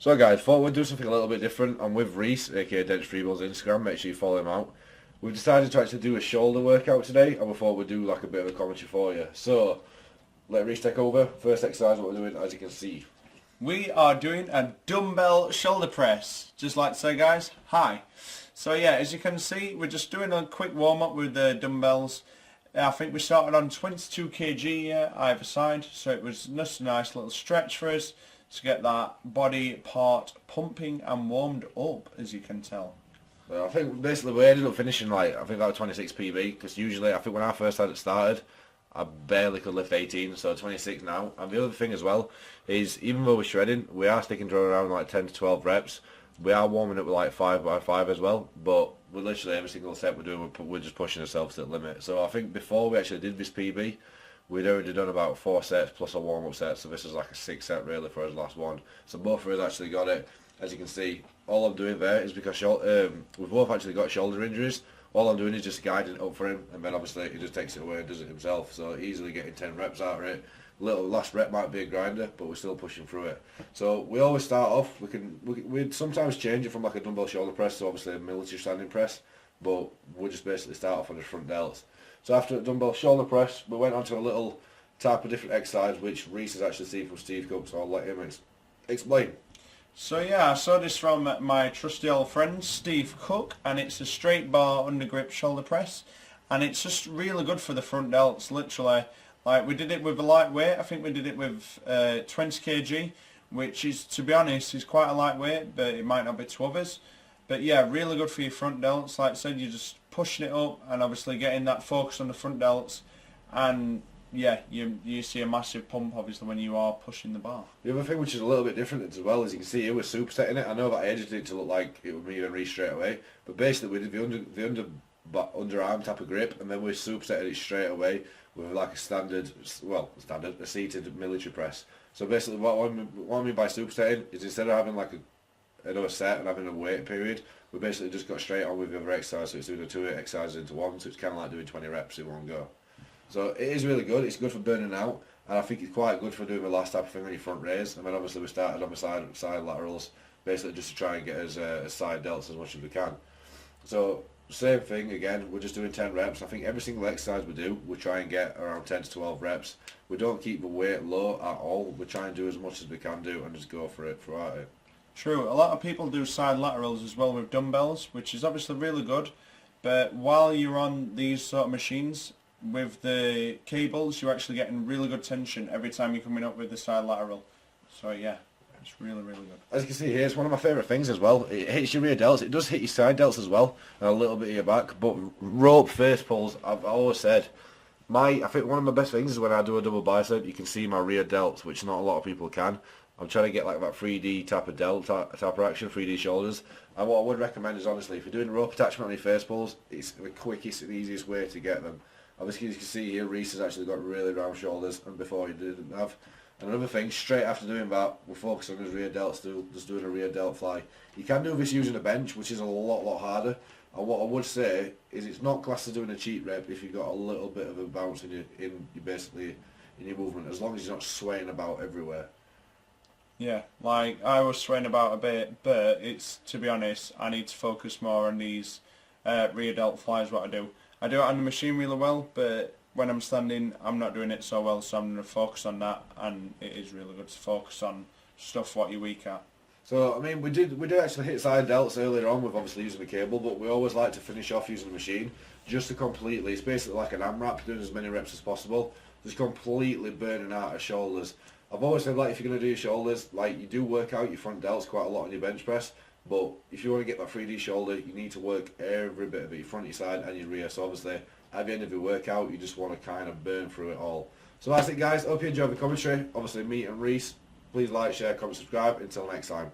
So guys, thought we'd do something a little bit different. I'm with Reese, aka Delts Instagram, make sure you follow him out. We've decided to actually do a shoulder workout today, and we thought we'd do like a bit of a commentary for you. So, let Reese take over. First exercise, what we're doing, as you can see. We are doing a dumbbell shoulder press. Just like to say, guys, hi. So yeah, as you can see, we're just doing a quick warm-up with the dumbbells. I think we started on 22 kg either side, so it was just a nice little stretch for us to get that body part pumping and warmed up, as you can tell. I think basically we ended up finishing like, I think that was 26 PB, because usually, I think when I first had it started, I barely could lift 18, so 26 now. And the other thing as well is, even though we're shredding, we are sticking to around like 10 to 12 reps. We are warming up with like 5 by 5 as well, but we're literally every single set we're doing, we're just pushing ourselves to the limit. So I think before we actually did this PB, we'd already done about 4 sets plus a warm-up set, so this is like a 6 set really for us last one. So both of us actually got it. As you can see, all I'm doing there is because we've both actually got shoulder injuries. All I'm doing is just guiding it up for him, and then obviously he just takes it away and does it himself. So easily getting 10 reps out of it. Little last rep might be a grinder, but we're still pushing through it. So we always start off. We'd sometimes change it from like a dumbbell shoulder press to obviously a military standing press, but we just basically start off on the front delts. So after the dumbbell shoulder press, we went on to a little type of different exercise which Reese has actually seen from Steve Cook. So I'll let him explain. So yeah, I saw this from my trusty old friend Steve Cook, and it's a straight bar undergrip shoulder press, and it's just really good for the front delts. Literally, like we did it with a lightweight. I think we did it with 20 kg, which is, to be honest, is quite a lightweight, but it might not be to others. But yeah, really good for your front delts. Like I said, you're just pushing it up and obviously getting that focus on the front delts, and yeah, you see a massive pump obviously when you are pushing the bar. The other thing which is a little bit different as well, as you can see here, we're supersetting it. I know that I edited it to look like it would be Reese straight away, but basically we did the underarm type of grip, and then we supersetted it straight away with like a a seated military press. So basically what I mean by supersetting is, instead of having like another set and having a wait period, we basically just got straight on with the other exercise. So it's doing the 2 exercises into one, so it's kind of like doing 20 reps in one go. So it is really good. It's good for burning out, and I think it's quite good for doing the last type of thing on your front raise. And then obviously we started on the side laterals, basically just to try and get as side delts as much as we can. So same thing again, we're just doing 10 reps. I think every single exercise we do, we try and get around 10 to 12 reps. We don't keep the weight low at all. We try and do as much as we can do and just go for it throughout it. True, a lot of people do side laterals as well with dumbbells, which is obviously really good, but while you're on these sort of machines, with the cables, you're actually getting really good tension every time you're coming up with the side lateral. So yeah, it's really, really good. As you can see here, it's one of my favourite things as well. It hits your rear delts, it does hit your side delts as well, and a little bit of your back, but rope face pulls, I've always said, I think one of my best things is when I do a double bicep, you can see my rear delts, which not a lot of people can. I'm trying to get like that 3D type of delt type of action, 3D shoulders. And what I would recommend is, honestly, if you're doing rope attachment on your face pulls, it's the quickest and easiest way to get them. Obviously, as you can see here, Reese has actually got really round shoulders, and before he didn't have. And another thing, straight after doing that, we're focusing on his rear delts, just doing a rear delt fly. You can do this using a bench, which is a lot harder. And what I would say is, it's not classed as doing a cheat rep if you've got a little bit of a bounce in your movement, as long as you're not swaying about everywhere. Yeah, like I was swaying about a bit, but it's, to be honest, I need to focus more on these rear delt flies. What I do it on the machine really well, but when I'm standing, I'm not doing it so well, so I'm going to focus on that, and it is really good to focus on stuff what you're weak at. So, I mean, we did actually hit side delts earlier on with obviously using the cable, but we always like to finish off using the machine just to completely, it's basically like an AMRAP, doing as many reps as possible, just completely burning out our shoulders. I've always said, like, if you're going to do your shoulders, like, you do work out your front delts quite a lot on your bench press, but if you want to get that 3D shoulder, you need to work every bit of it, your front, your side and your rear. So obviously, at the end of your workout, you just want to kind of burn through it all. So that's it, guys. Hope you enjoyed the commentary. Obviously, me and Reese. Please like, share, comment, subscribe. Until next time.